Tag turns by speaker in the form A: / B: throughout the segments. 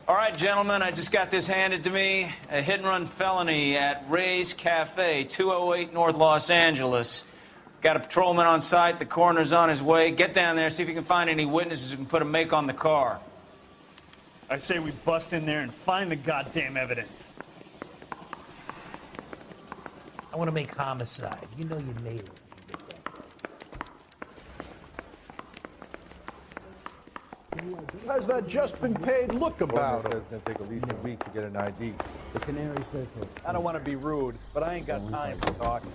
A: All right, gentlemen, I just got this handed to me. A hit-and-run felony at Ray's Cafe, 208 North Los Angeles. Got a patrolman on site. The coroner's on his way. Get down there, see if you can find any witnesses who can put a make on the car.
B: I say we bust in there and find the goddamn evidence.
C: I want to make homicide. You know you nailed it.
D: Has that just been paid? Look about it.
E: It's going to take at least a week to get an ID.
F: The Canary Circle.
B: I don't want to be rude, but I ain't got time for talking.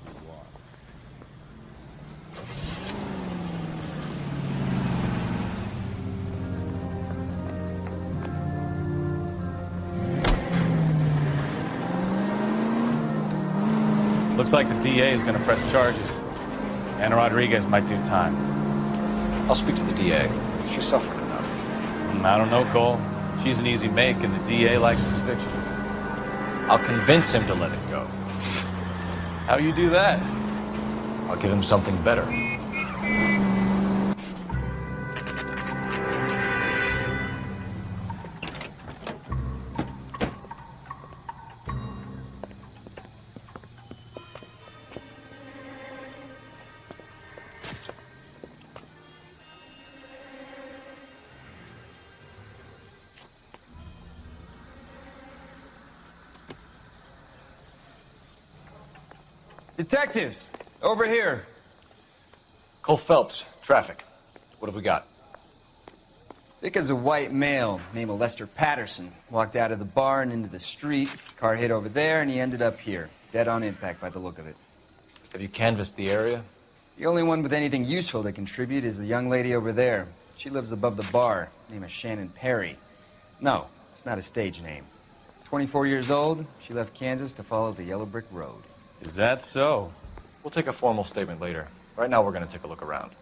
A: Looks like the DA is going to press charges. Anna Rodriguez might do time.
G: I'll speak to the DA. She's suffering enough.
A: I don't know, Cole. She's an easy make, and the DA likes convictions.
G: I'll convince him to let it go.
A: How do you do that?
G: I'll give him something better.
A: Detectives, over here.
G: Cole Phelps, traffic. What have we got?
H: Vic is a white male named Lester Patterson. Walked out of the bar and into the street. Car hit over there, and he ended up here. Dead on impact by the look of it.
G: Have you canvassed the area?
H: The only one with anything useful to contribute is the young lady over there. She lives above the bar. Name is Shannon Perry. No, it's not a stage name. 24 years old, she left Kansas to follow the Yellow Brick Road.
A: Is that so?
G: We'll take a formal statement later. Right now, we're going to take a look around.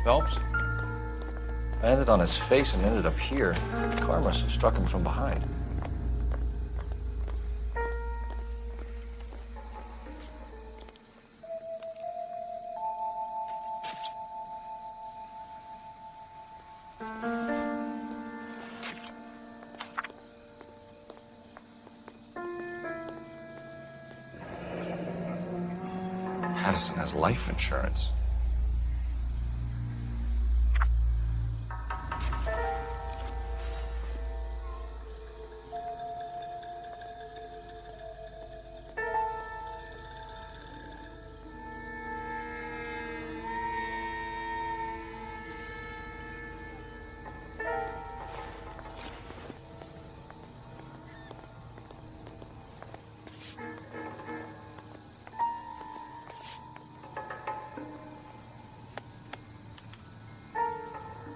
G: Phelps? I landed on his face and ended up here. The car must have struck him from behind. Patterson has life insurance.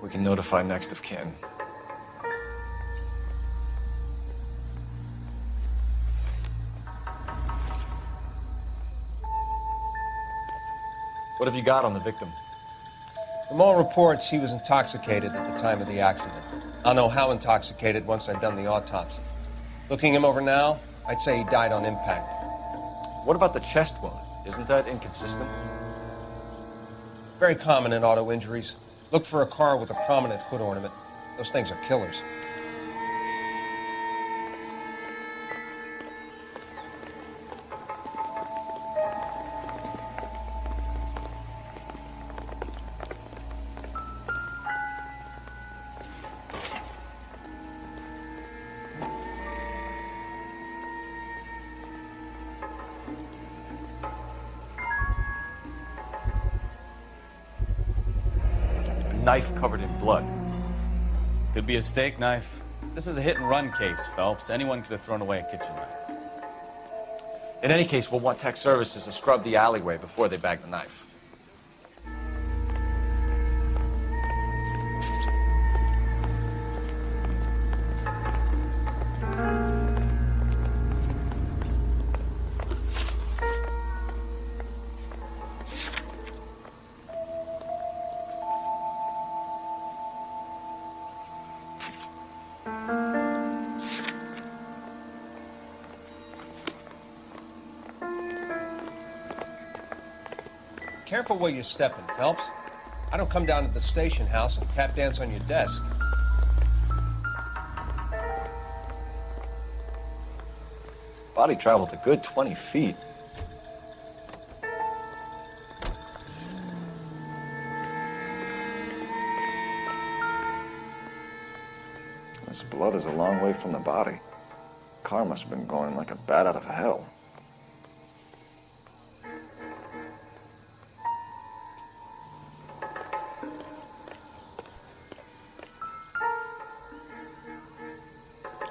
G: We can notify next of kin. What have you got on the victim?
D: From all reports, he was intoxicated at the time of the accident. I'll know how intoxicated once I've done the autopsy. Looking him over now, I'd say he died on impact.
G: What about the chest wound? Isn't that inconsistent?
D: Very common in auto injuries. Look for a car with a prominent hood ornament. Those things are killers.
G: Knife covered in blood.
A: Could be a steak knife. This is a hit-and-run case, Phelps. Anyone could have thrown away a kitchen knife.
G: In any case, we'll want tech services to scrub the alleyway before they bag the knife.
D: Careful where you're stepping, Phelps. I don't come down to the station house and tap dance on your desk.
G: Body traveled a good 20 feet. This blood is a long way from the body. Car must have been going like a bat out of hell.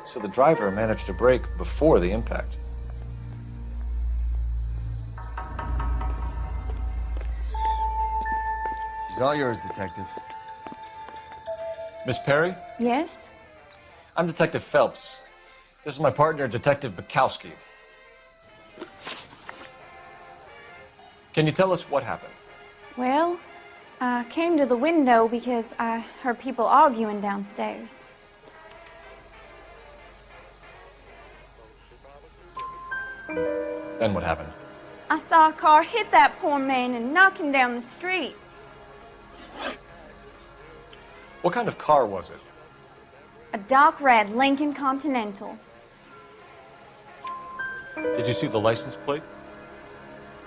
G: So the driver managed to brake before the impact.
H: She's all yours, Detective.
G: Miss Perry,
F: Yes?
G: I'm Detective Phelps. This is my partner, Detective Bukowski. Can you tell us what happened?
F: Well, I came to the window because I heard people arguing downstairs.
G: Then what happened?
F: I saw a car hit that poor man and knock him down the street.
G: What kind of car was it?
F: A dark red Lincoln Continental.
G: Did you see the license plate?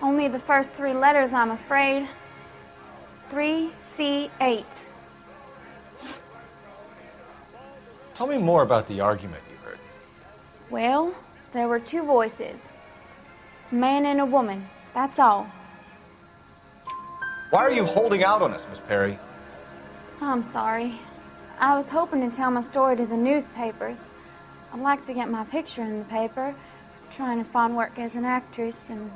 F: Only the first 3 letters, I'm afraid. 3C8.
G: Tell me more about the argument you heard.
F: Well, there were 2 voices. A man and a woman, that's all.
G: Why are you holding out on us, Miss Perry?
F: I'm sorry. I was hoping to tell my story to the newspapers. I'd like to get my picture in the paper. Trying to find work as an actress, and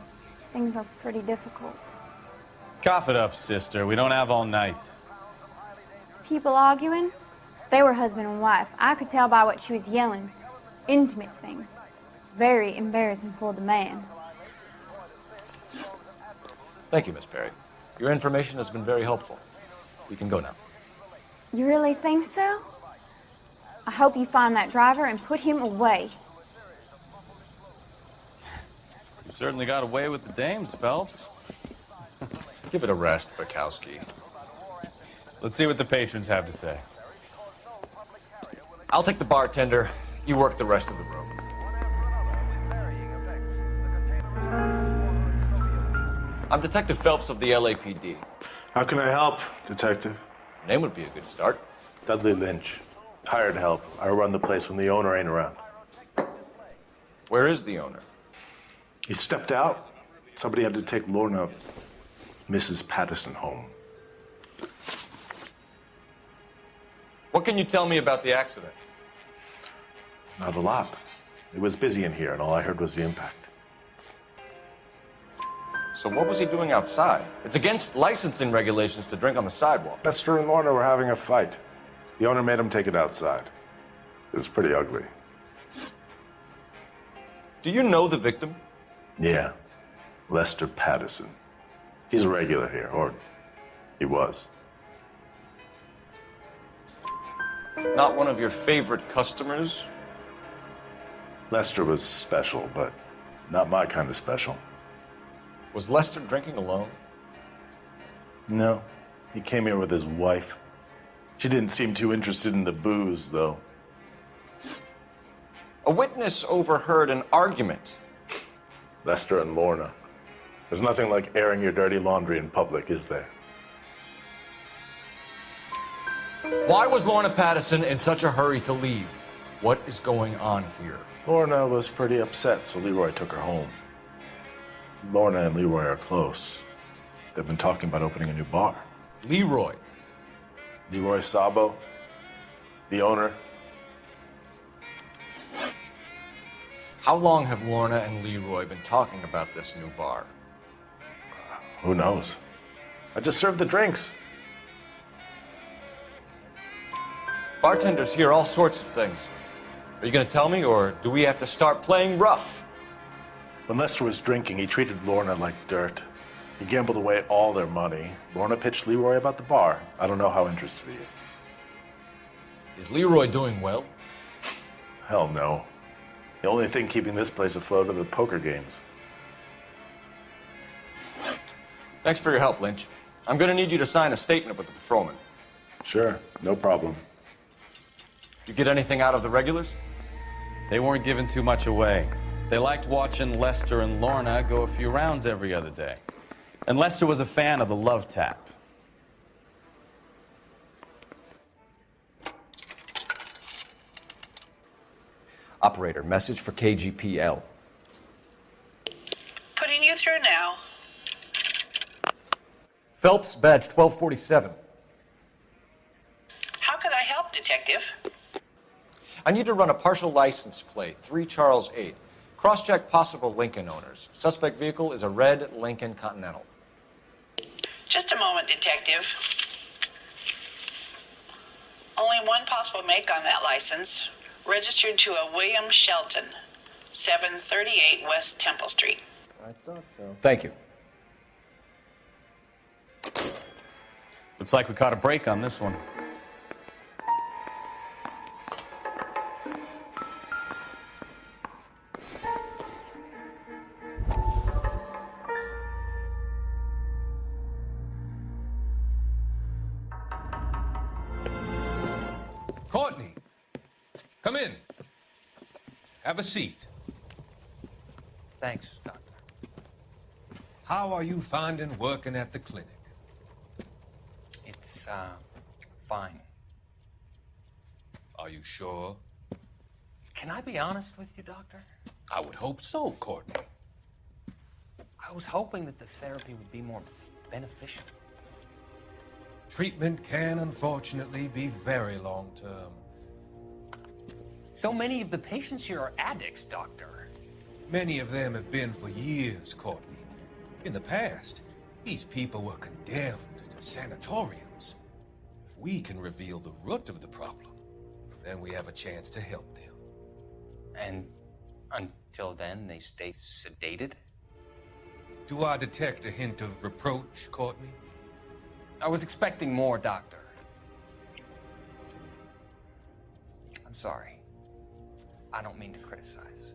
F: things are pretty difficult.
A: Cough it up, sister. We don't have all night.
F: People arguing? They were husband and wife. I could tell by what she was yelling. Intimate things. Very embarrassing for the man.
G: Thank you, Miss Perry. Your information has been very helpful. You can go now.
F: You really think so? I hope you find that driver and put him away.
A: You certainly got away with the dames, Phelps.
G: Give it a rest, Bukowski.
A: Let's see what the patrons have to say.
G: I'll take the bartender. You work the rest of the room. I'm Detective Phelps of the LAPD.
E: How can I help, Detective?
G: Name would be a good start.
E: Dudley Lynch. Hired help. I run the place when the owner ain't around.
G: Where is the owner?
E: He stepped out. Somebody had to take Lorna, Mrs. Patterson, home.
G: What can you tell me about the accident?
E: Not a lot. It was busy in here, and all I heard was the impact.
G: So what was he doing outside? It's against licensing regulations to drink on the sidewalk.
E: Lester and Lorna were having a fight. The owner made him take it outside. It was pretty ugly.
G: Do you know the victim?
E: Yeah. Lester Patterson. He's a regular here, or he was.
G: Not one of your favorite customers?
E: Lester was special, but not my kind of special.
G: Was Lester drinking alone?
E: No. He came here with his wife. She didn't seem too interested in the booze, though.
G: A witness overheard an argument.
E: Lester and Lorna. There's nothing like airing your dirty laundry in public, is there?
G: Why was Lorna Patterson in such a hurry to leave? What is going on here?
E: Lorna was pretty upset, so Leroy took her home. Lorna and Leroy are close. They've been talking about opening a new bar.
G: Leroy.
E: Leroy Sabo, the owner.
G: How long have Lorna and Leroy been talking about this new bar?
E: Who knows? I just served the drinks.
G: Bartenders hear all sorts of things. Are you going to tell me, or do we have to start playing rough?
E: When Lester was drinking, he treated Lorna like dirt. He gambled away all their money. Lorna pitched Leroy about the bar. I don't know how interested he is.
G: Is Leroy doing well?
E: Hell no. The only thing keeping this place afloat are the poker games.
G: Thanks for your help, Lynch. I'm going to need you to sign a statement with the patrolman.
E: Sure, no problem.
G: You get anything out of the regulars?
I: They weren't giving too much away. They liked watching Lester and Lorna go a few rounds every other day. And Lester was a fan of the love tap.
G: Operator, message for KGPL.
J: Putting you through now.
G: Phelps, badge 1247.
J: How could I help, Detective?
G: I need to run a partial license plate, 3 Charles 8. Cross-check possible Lincoln owners. Suspect vehicle is a red Lincoln Continental.
J: Just a moment, Detective. Only one possible make on that license. Registered to a William Shelton, 738 West Temple Street.
G: I thought so. Thank you.
I: Looks like we caught a break on this one.
K: Courtney, come in. Have a seat.
C: Thanks, Doctor.
K: How are you finding working at the clinic?
C: It's, fine.
K: Are you sure?
C: Can I be honest with you, Doctor?
K: I would hope so, Courtney.
C: I was hoping that the therapy would be more beneficial.
K: Treatment can, unfortunately, be very long-term.
C: So many of the patients here are addicts, Doctor.
K: Many of them have been for years, Courtney. In the past, these people were condemned to sanatoriums. If we can reveal the root of the problem, then we have a chance to help them.
C: And until then, they stay sedated?
K: Do I detect a hint of reproach, Courtney?
C: I was expecting more, Doctor. I'm sorry. I don't mean to criticize.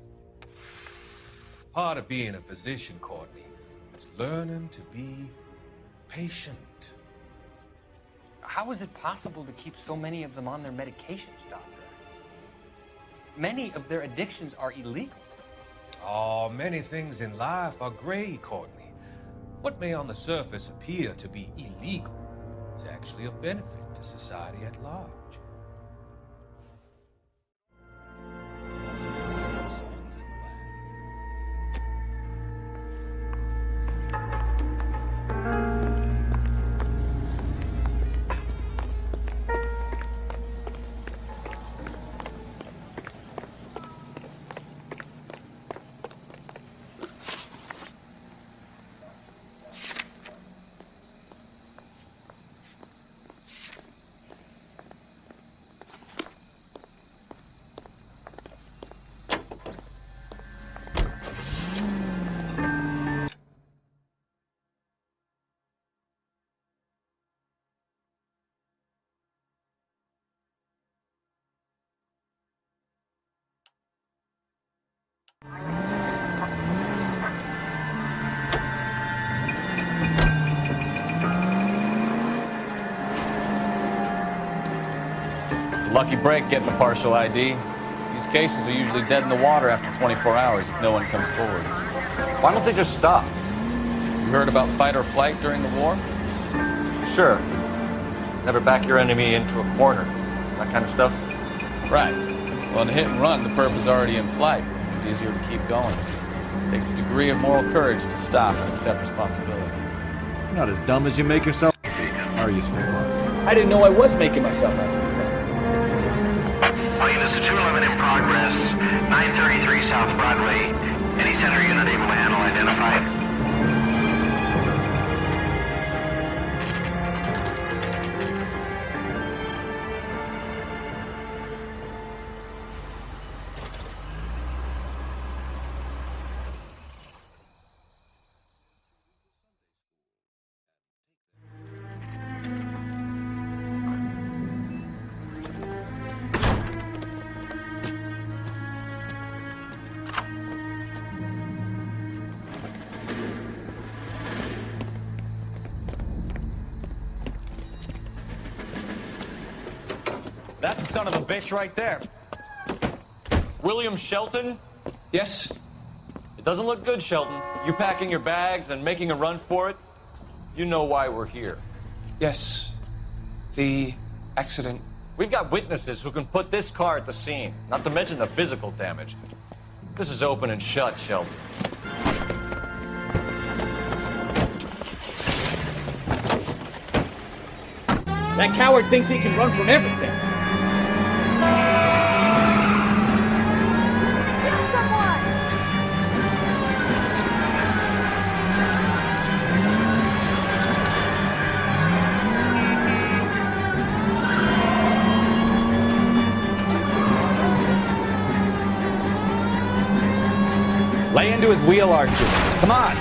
K: Part of being a physician, Courtney, is learning to be patient.
C: How is it possible to keep so many of them on their medications, Doctor? Many of their addictions are illegal.
K: Oh, many things in life are gray, Courtney. What may on the surface appear to be illegal is actually of benefit to society at large.
I: Lucky break getting a partial ID. These cases are usually dead in the water after 24 hours if no one comes forward.
G: Why don't they just stop?
I: You heard about fight or flight during the war?
G: Sure. Never back your enemy into a corner. That kind of stuff.
I: Right. Well, in a hit and run, the perp is already in flight. It's easier to keep going. It takes a degree of moral courage to stop and accept responsibility.
B: You're not as dumb as you make yourself be, are you, Stefan?
H: I didn't know I was making myself out to be.
L: All units 211 in progress, 933 South Broadway. Any center unit able to handle identified?
I: That's the son of a bitch right there.
G: William Shelton?
M: Yes?
G: It doesn't look good, Shelton. You packing your bags and making a run for it? You know why we're here.
M: Yes. The accident.
G: We've got witnesses who can put this car at the scene, not to mention the physical damage. This is open and shut, Shelton.
N: That coward thinks he can run from everything.
I: Lay into his wheel arches. Come on.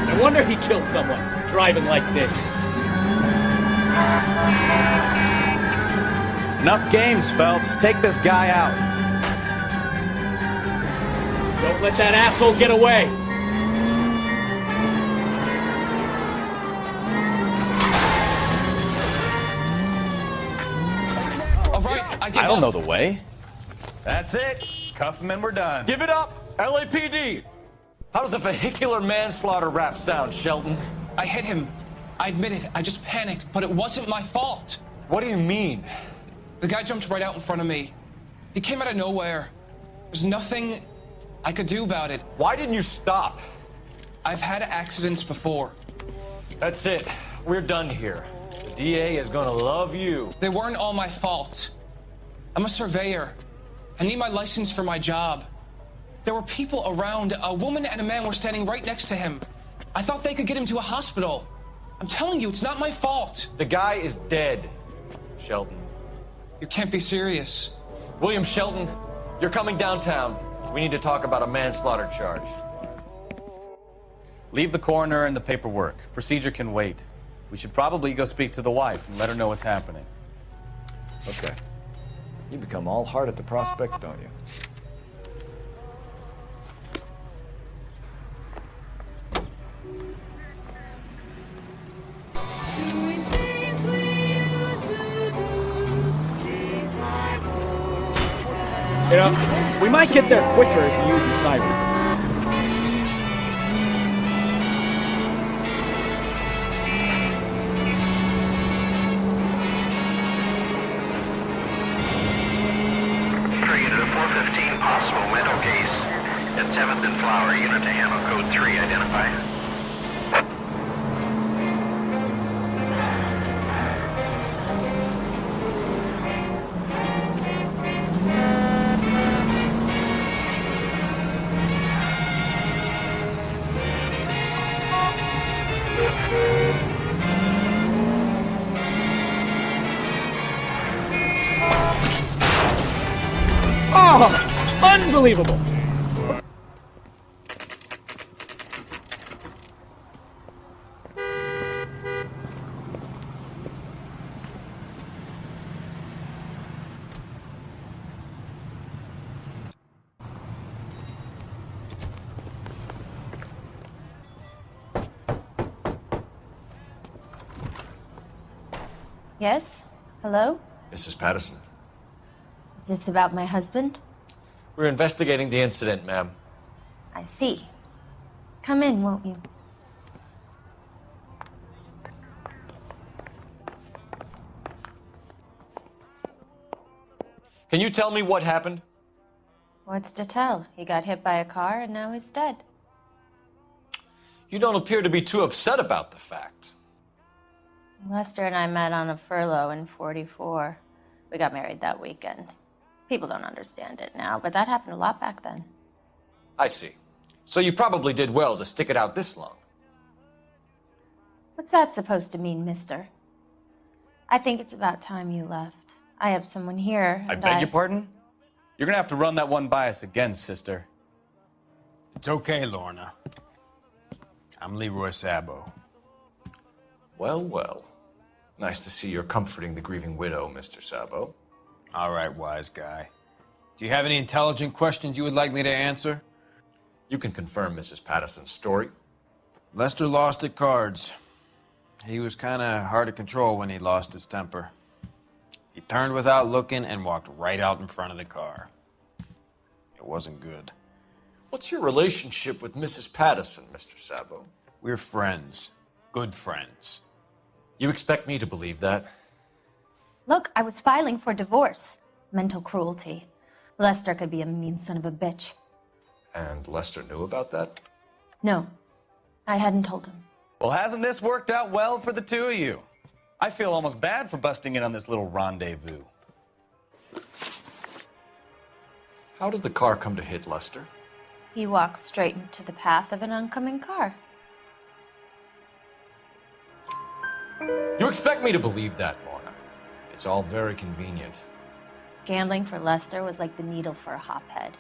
N: No wonder he killed someone, driving like this.
I: Enough games, Phelps. Take this guy out.
N: Don't let that asshole get away.
I: I don't know the way. That's it. Cuff him and we're done.
G: Give it up, LAPD! How does a vehicular manslaughter rap sound, Shelton?
M: I hit him. I admit it. I just panicked, but it wasn't my fault.
G: What do you mean?
M: The guy jumped right out in front of me. He came out of nowhere. There's nothing I could do about it.
G: Why didn't you stop?
M: I've had accidents before.
G: That's it. We're done here. The DA is gonna love you.
M: They weren't all my fault. I'm a surveyor. I need my license for my job. There were people around. A woman and a man were standing right next to him. I thought they could get him to a hospital. I'm telling you, it's not my fault.
G: The guy is dead, Shelton.
M: You can't be serious.
G: William Shelton, you're coming downtown. We need to talk about a manslaughter charge.
I: Leave the coroner and the paperwork. Procedure can wait. We should probably go speak to the wife and let her know what's happening.
G: Okay. You become all heart at the prospect, don't you?
N: You know, we might get there quicker if you use the siren.
L: Unit of 415, possible mental case at 7th and Flower. Unit to handle code 3, identify.
N: Oh, unbelievable!
O: Yes? Hello?
G: Mrs. Patterson.
O: Is this about my husband?
G: We're investigating the incident, ma'am.
O: I see. Come in, won't you?
G: Can you tell me what happened?
O: What's to tell? He got hit by a car and now he's dead.
G: You don't appear to be too upset about the fact.
O: Lester and I met on a furlough in '44. We got married that weekend. People don't understand it now, but that happened a lot back then.
G: I see. So you probably did well to stick it out this long.
O: What's that supposed to mean, mister? I think it's about time you left. I have someone here.
I: I beg your pardon? You're gonna have to run that one by us again, sister.
P: It's okay, Lorna. I'm Leroy Sabo.
G: Well, well. Nice to see you're comforting the grieving widow, Mr. Sabo.
P: All right, wise guy. Do you have any intelligent questions you would like me to answer?
G: You can confirm Mrs. Patterson's story.
P: Lester lost at cards. He was kind of hard to control when he lost his temper. He turned without looking and walked right out in front of the car. It wasn't good.
G: What's your relationship with Mrs. Patterson, Mr. Sabo?
P: We're friends. Good friends.
G: You expect me to believe that?
O: Look, I was filing for divorce. Mental cruelty. Lester could be a mean son of a bitch.
G: And Lester knew about that?
O: No, I hadn't told him.
I: Well, hasn't this worked out well for the two of you? I feel almost bad for busting in on this little rendezvous.
G: How did the car come to hit Lester?
O: He walked straight into the path of an oncoming car.
G: You expect me to believe that, Lorna? It's all very convenient.
O: Gambling for Lester was like the needle for a hophead.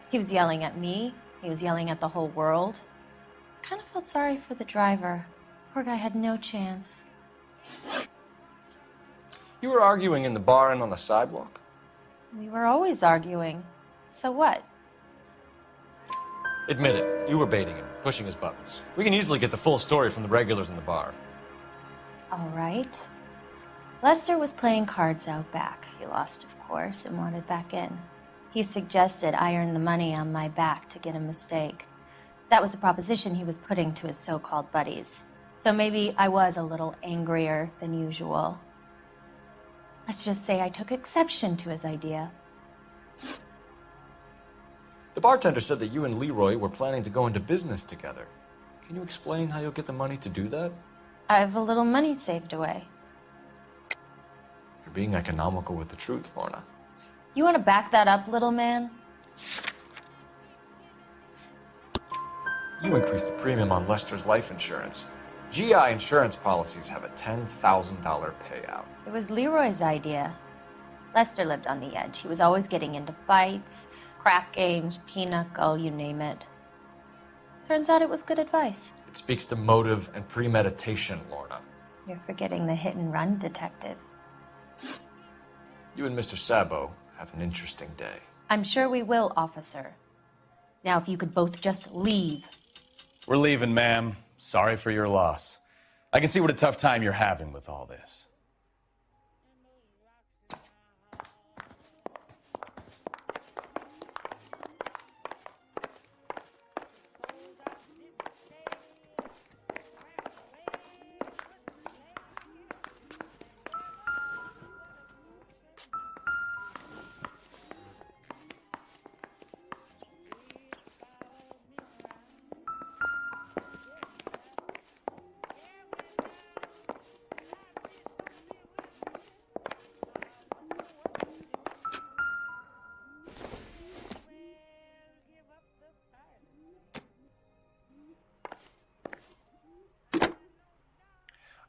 O: He was yelling at me. He was yelling at the whole world. I kind of felt sorry for the driver. Poor guy had no chance.
G: You were arguing in the bar and on the sidewalk?
O: We were always arguing. So what?
G: Admit it, you were baiting him, pushing his buttons. We can easily get the full story from the regulars in the bar.
O: All right. Lester was playing cards out back. He lost, of course, and wanted back in. He suggested I earn the money on my back to get a mistake. That was the proposition he was putting to his so-called buddies. So maybe I was a little angrier than usual. Let's just say I took exception to his idea.
G: The bartender said that you and Leroy were planning to go into business together. Can you explain how you'll get the money to do that?
O: I have a little money saved away.
G: You're being economical with the truth, Lorna.
O: You want to back that up, little man?
G: You increased the premium on Lester's life insurance. GI insurance policies have a $10,000 payout.
O: It was Leroy's idea. Lester lived on the edge. He was always getting into fights, crap games, pinochle, you name it. Turns out it was good advice.
G: It speaks to motive and premeditation, Lorna.
O: You're forgetting the hit and run detective.
G: You and Mr. Sabo have an interesting day.
O: I'm sure we will, officer. Now, if you could both just leave.
I: We're leaving, ma'am. Sorry for your loss. I can see what a tough time you're having with all this.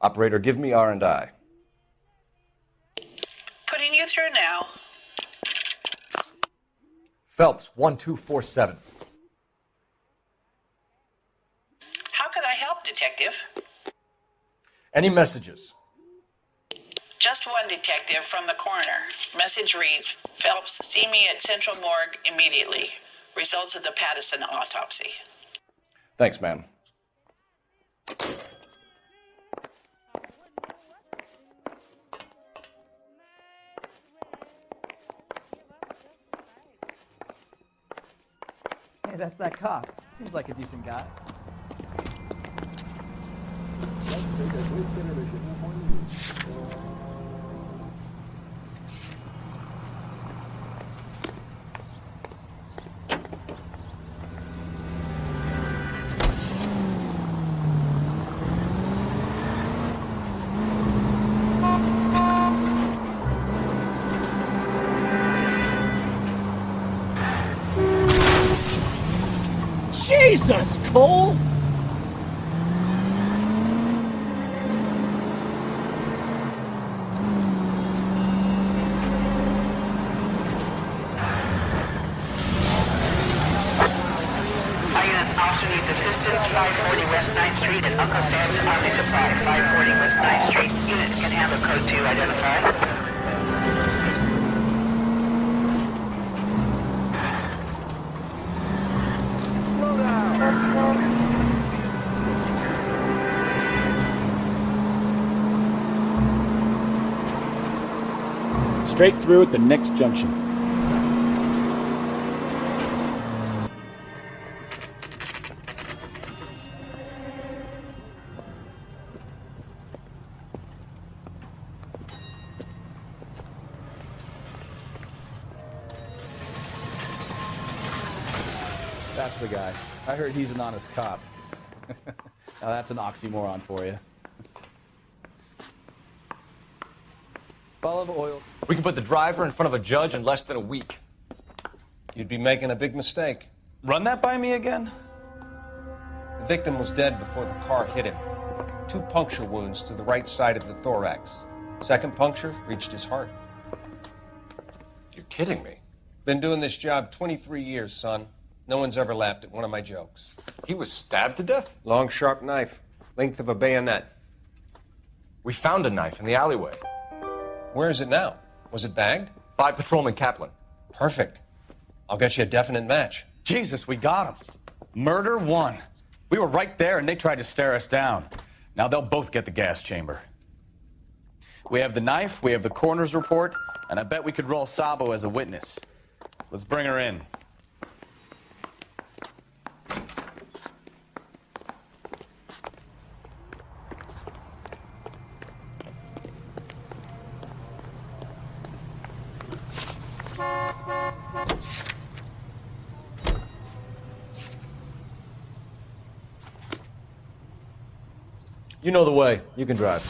D: Operator, give me R&I.
J: Putting you through now.
G: Phelps, 1247.
J: How could I help, Detective?
G: Any messages?
J: Just one detective from the coroner. Message reads, Phelps, see me at Central Morgue immediately. Results of the Patterson autopsy.
D: Thanks, ma'am.
N: Hey, that's that cop. Seems like a decent guy. Jesus, Cole!
J: Officer needs assistance, 540 West 9th Street at Uncle Sam's Army Supply, 540 West 9th Street. Unit can handle code 2 identified.
N: straight through at the next junction.
Q: That's the guy. I heard he's an honest cop. Now that's an oxymoron for you. Bottle of oil.
G: We can put the driver in front of a judge in less than a week.
D: You'd be making a big mistake.
A: Run that by me again?
D: The victim was dead before the car hit him. 2 puncture wounds to the right side of the thorax. Second puncture reached his heart.
G: You're kidding me.
D: Been doing this job 23 years, son. No one's ever laughed at one of my jokes.
G: He was stabbed to death?
D: Long, sharp knife. Length of a bayonet.
G: We found a knife in the alleyway.
D: Where is it now? Was it bagged?
G: By Patrolman Kaplan.
D: Perfect. I'll get you a definite match.
I: Jesus, we got him. Murder 1. We were right there and they tried to stare us down. Now they'll both get the gas chamber. We have the knife, we have the coroner's report, and I bet we could roll Sabo as a witness. Let's bring her in.
G: You know the way. You can drive.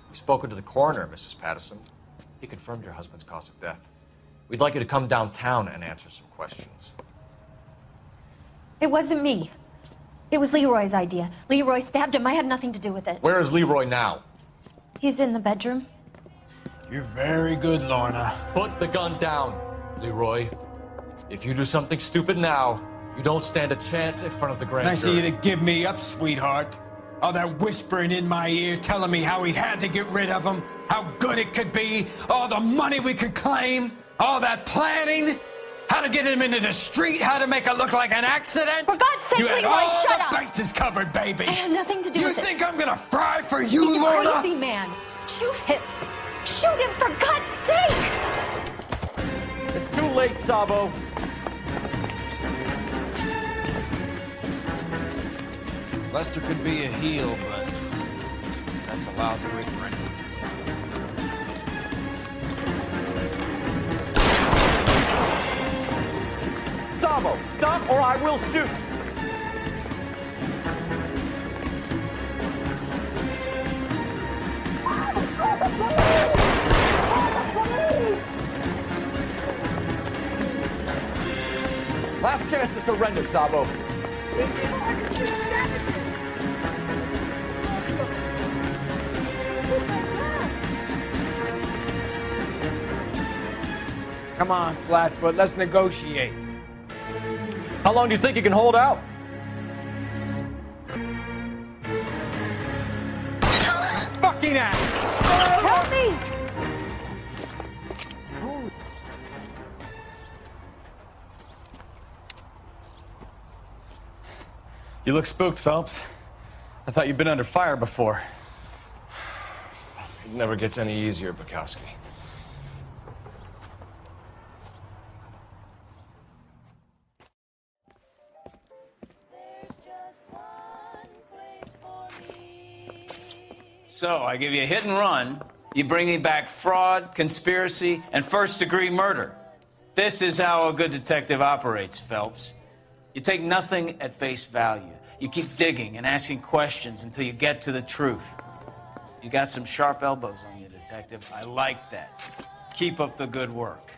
G: We've spoken to the coroner, Mrs. Patterson. He confirmed your husband's cause of death. We'd like you to come downtown and answer some questions.
O: It wasn't me. It was Leroy's idea. Leroy stabbed him. I had nothing to do with it.
G: Where is Leroy now?
O: He's in the bedroom.
P: You're very good, Lorna.
G: Put the gun down, Leroy. If you do something stupid now, you don't stand a chance in front of the grand
P: Nice of
G: jury.
P: you to give me up, sweetheart. All that whispering in my ear, telling me how we had to get rid of him, how good it could be, all the money we could claim, all that planning, how to get him into the street, how to make it look like an accident.
O: For God's sake,
P: you had
O: Leroy,
P: all
O: shut
P: the
O: up.
P: bases covered, baby.
O: I have nothing to do
P: you
O: with it.
P: think I'm gonna fry for you,
O: He's
P: Lorna?
O: a crazy man. Shoot him. Shoot him, for God's sake!
N: It's too late, Sabo.
P: Lester could be a heel, but that's a lousy way to bring him.
N: Sabo, stop or I will shoot. Last chance to surrender, Sabo.
P: Come on, Flatfoot, let's negotiate.
G: How long do you think you can hold out?
P: Fucking ass!
O: Help me!
I: You look spooked, Phelps. I thought you'd been under fire before.
G: It never gets any easier, Bukowski.
A: So, I give you a hit and run. You bring me back fraud, conspiracy, and first-degree murder. This is how a good detective operates, Phelps. You take nothing at face value. You keep digging and asking questions until you get to the truth. You got some sharp elbows on you, detective. I like that. Keep up the good work.